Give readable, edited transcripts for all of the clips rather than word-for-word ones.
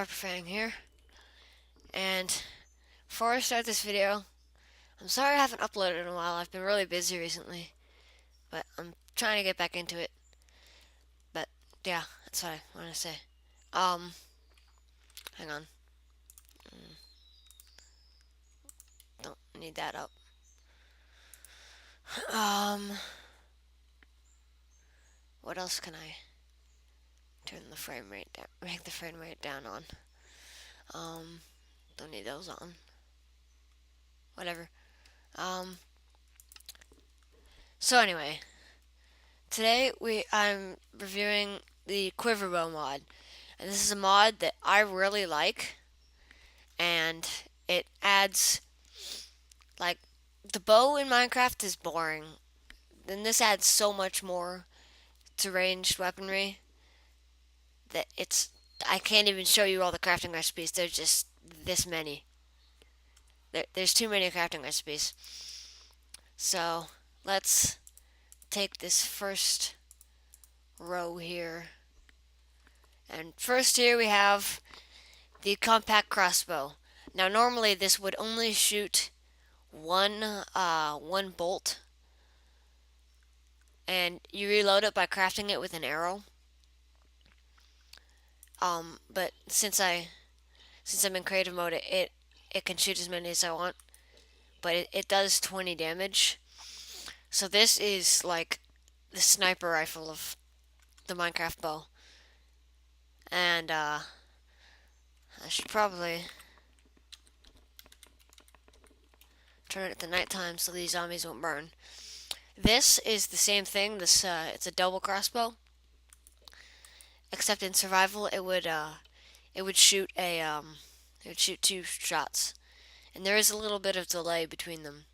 Fang here, and before I start this video, I'm sorry I haven't uploaded in a while. I've been really busy recently, but I'm trying to get back into it. But yeah, that's what I want to say. Um, Hang on. Don't need that up. Um, what else can I turn the frame rate down? Make the frame rate down on. Um, don't need those on. Whatever. Um, so anyway, today I'm reviewing the QUIVERBOW mod. And this is a mod that I really like, and it adds, like, the bow in Minecraft is boring. Then this adds so much more to ranged weaponry that I can't even show you all the crafting recipes. There's just this many. There's too many crafting recipes. So let's take this first row here. And first here we have the compact crossbow. Now normally this would only shoot one bolt, and you reload it by crafting it with an arrow. But since I'm in creative mode, it can shoot as many as I want, but it does 20 damage. So this is like the sniper rifle of the Minecraft bow, and I should probably turn it to nighttime so these zombies won't burn. This is the same thing. It's a double crossbow, except in survival it would shoot two shots, and there is a little bit of delay between them.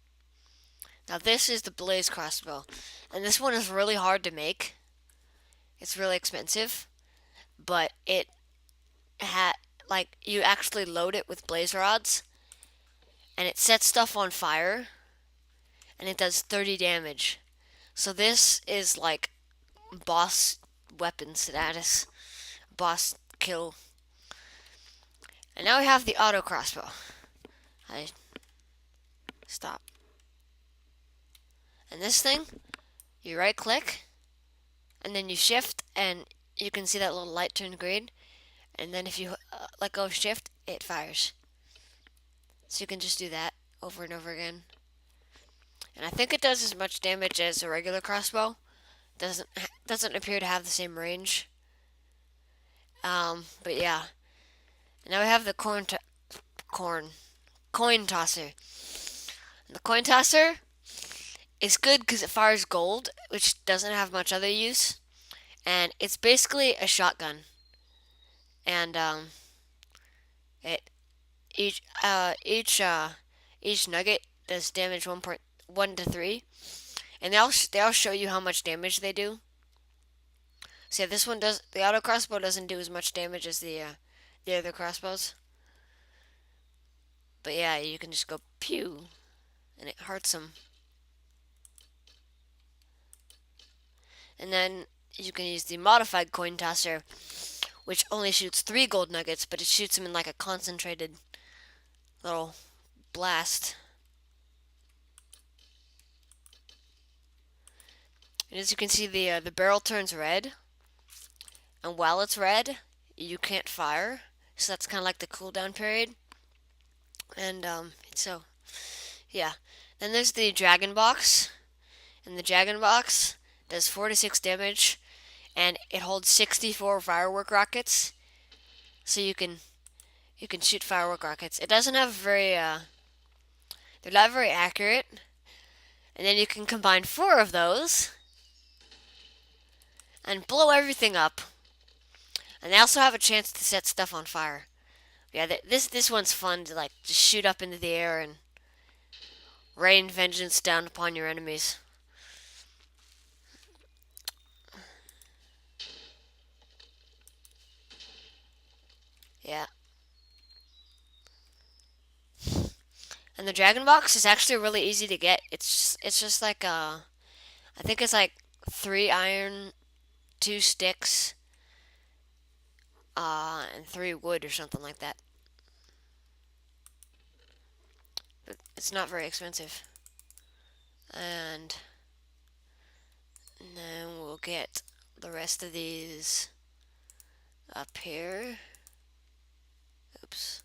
Now this is the blaze crossbow, and this one is really hard to make. It's really expensive, but you actually load it with blaze rods, and it sets stuff on fire, and it does 30 damage. So this is like boss weapon status, boss kill. And now we have the auto crossbow. Stop. And this thing, you right click, and then you shift, and you can see that little light turn green. And then if you let go of shift, it fires. So you can just do that over and over again. And I think it does as much damage as a regular crossbow. Doesn't appear to have the same range. But yeah. And now we have the coin tosser. And the coin tosser is good because it fires gold, which doesn't have much other use, and it's basically a shotgun. And it each nugget does damage 1.1 to 3, and they all show you how much damage they do. So yeah, the auto crossbow doesn't do as much damage as the other crossbows. But yeah, you can just go pew, and it hurts them. And then you can use the modified coin tosser, which only shoots 3 gold nuggets, but it shoots them in like a concentrated little blast. And as you can see, the barrel turns red, and while it's red, you can't fire. So that's kind of like the cooldown period. And so yeah. Then there's the dragon box, and the dragon box does 46 damage, and it holds 64 firework rockets. So you can shoot firework rockets. It doesn't have they're not very accurate. And then you can combine 4 of those and blow everything up. And they also have a chance to set stuff on fire. Yeah, this one's fun to like just shoot up into the air and rain vengeance down upon your enemies. Yeah. And the dragon box is actually really easy to get. It's just like I think it's like 3 iron, 2 sticks, and 3 wood or something like that. But it's not very expensive. And then we'll get the rest of these up here. Oops.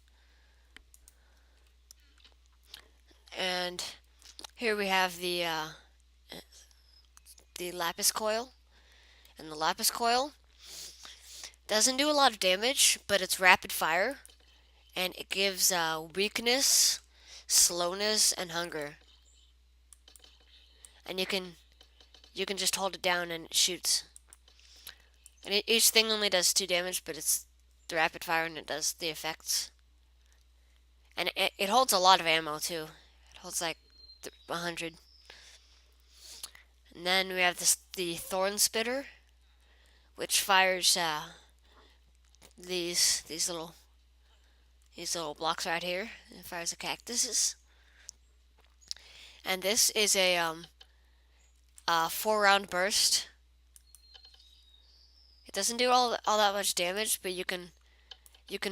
And here we have the lapis coil. And the lapis coil doesn't do a lot of damage, but it's rapid fire, and it gives weakness, slowness, and hunger. And you can just hold it down and it shoots. And each thing only does 2 damage, but it's the rapid fire and it does the effects. And it holds a lot of ammo too. It holds like 100. And then we have the thorn spitter, which fires these little blocks right here. It fires the cactuses. And this is a 4-round burst. It doesn't do all that much damage, but you can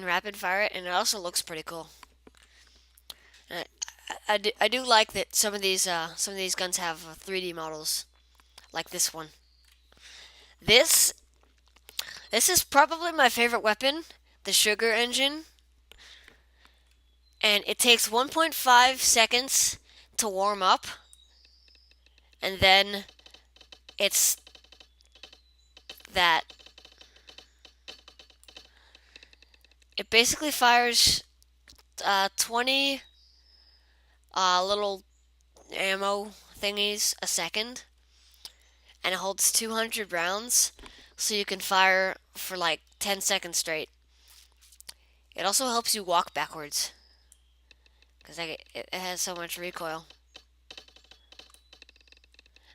rapid fire it, and it also looks pretty cool. And I do like that some of these guns have 3D models, like this one. This is probably my favorite weapon, the sugar engine, and it takes 1.5 seconds to warm up, and then it's that it basically fires 20 little ammo thingies a second, and it holds 200 rounds, so you can fire for like 10 seconds straight. It also helps you walk backwards, because it has so much recoil.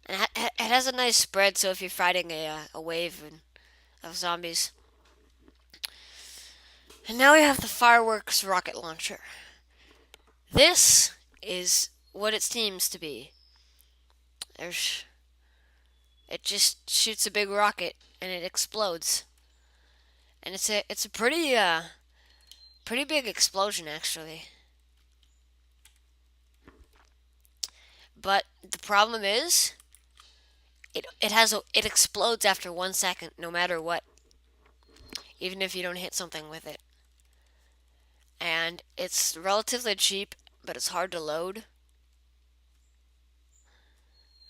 And it has a nice spread, so if you're fighting a wave of zombies. And now we have the fireworks rocket launcher. This is what it seems to be. It just shoots a big rocket and it explodes. And it's a pretty big explosion actually. But the problem is it explodes after 1 second no matter what. Even if you don't hit something with it. And it's relatively cheap, but it's hard to load.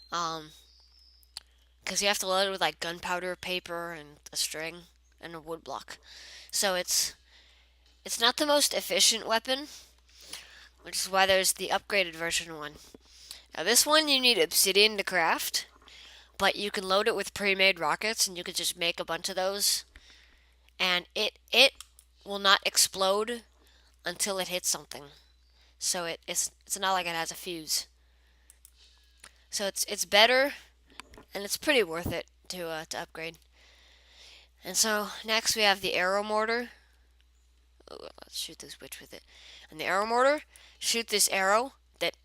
Because you have to load it with like gunpowder, paper, and a string, and a wood block. So it's not the most efficient weapon, which is why there's the upgraded version one. Now this one you need obsidian to craft, but you can load it with pre-made rockets, and you can just make a bunch of those, and it will not explode until it hits something. So it's not like it has a fuse. So it's better, and it's pretty worth it to upgrade. And so next we have the arrow mortar. Oh, let's shoot this witch with it. And the arrow mortar, shoot this arrow that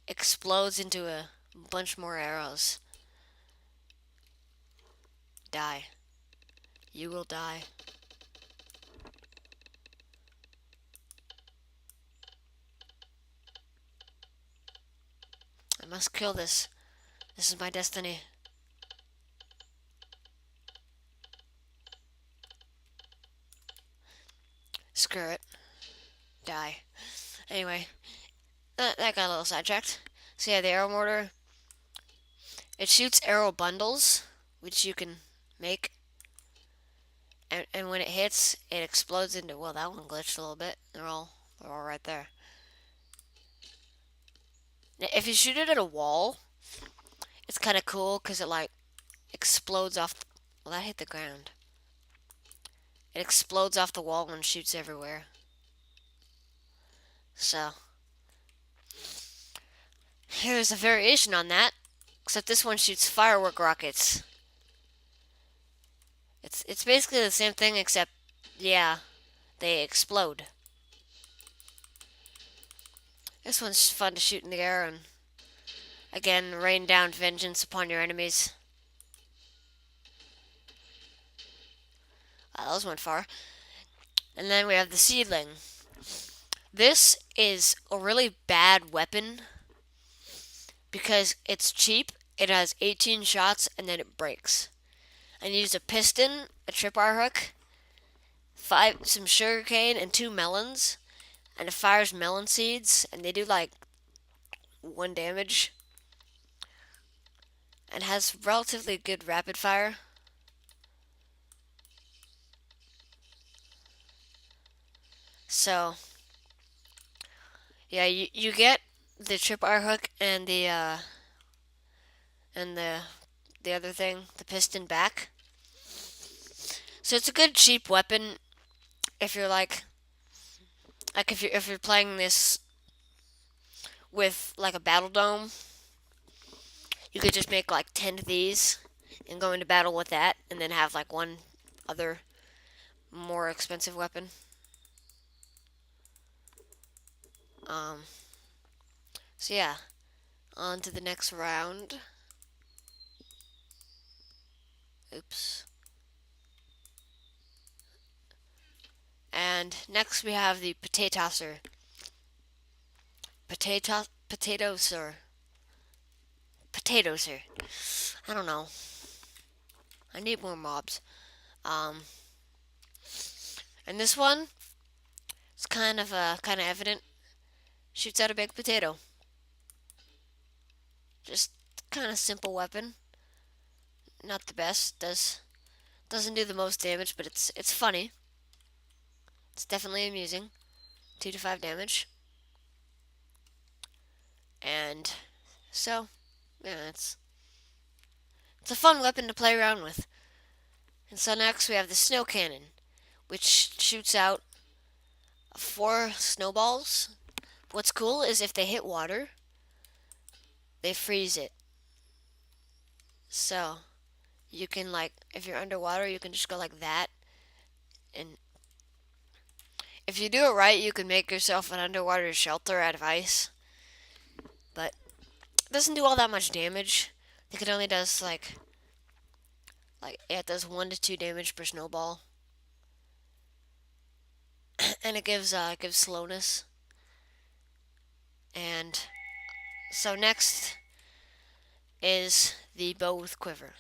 explodes into a bunch more arrows. Die. You will die. I must kill this. This is my destiny. Screw it. Die. Anyway, that got a little sidetracked. So yeah, the arrow mortar. It shoots arrow bundles, which you can make. And when it hits, it explodes into, well, that one glitched a little bit. They're all right there. Now, if you shoot it at a wall, it's kind of cool because it like explodes off. Well, that hit the ground. It explodes off the wall and shoots everywhere. So here's a variation on that, except this one shoots firework rockets. It's basically the same thing, except yeah, they explode. This one's fun to shoot in the air and again rain down vengeance upon your enemies. Wow, those went far. And then we have the seedling. This is a really bad weapon because it's cheap. It has 18 shots and then it breaks. And you use a piston, a tripwire hook, some sugar cane, and 2 melons. And it fires melon seeds, and they do like 1 damage. And has relatively good rapid fire. So yeah, you get the tripwire hook and the the other thing, the piston back. So it's a good cheap weapon if you're if you're playing this with like a battle dome. You could just make like 10 of these and go into battle with that, and then have like one other more expensive weapon. Um, so yeah, on to the next round. Oops. And next we have the potatoser. Potatoser. Potatoser. I don't know. I need more mobs. Um, and this one is kind of evident. Shoots out a big potato. Just kind of simple weapon. Not the best. Doesn't do the most damage, but it's funny. It's definitely amusing. 2 to 5 damage. And so, yeah, it's a fun weapon to play around with. And so next we have the snow cannon, which shoots out 4 snowballs. What's cool is if they hit water, they freeze it. So you can like, if you're underwater, you can just go like that. And if you do it right, you can make yourself an underwater shelter out of ice. But it doesn't do all that much damage. I think it only does like yeah, it does 1 to 2 damage per snowball, and it gives slowness. And so next is the bow with quiver.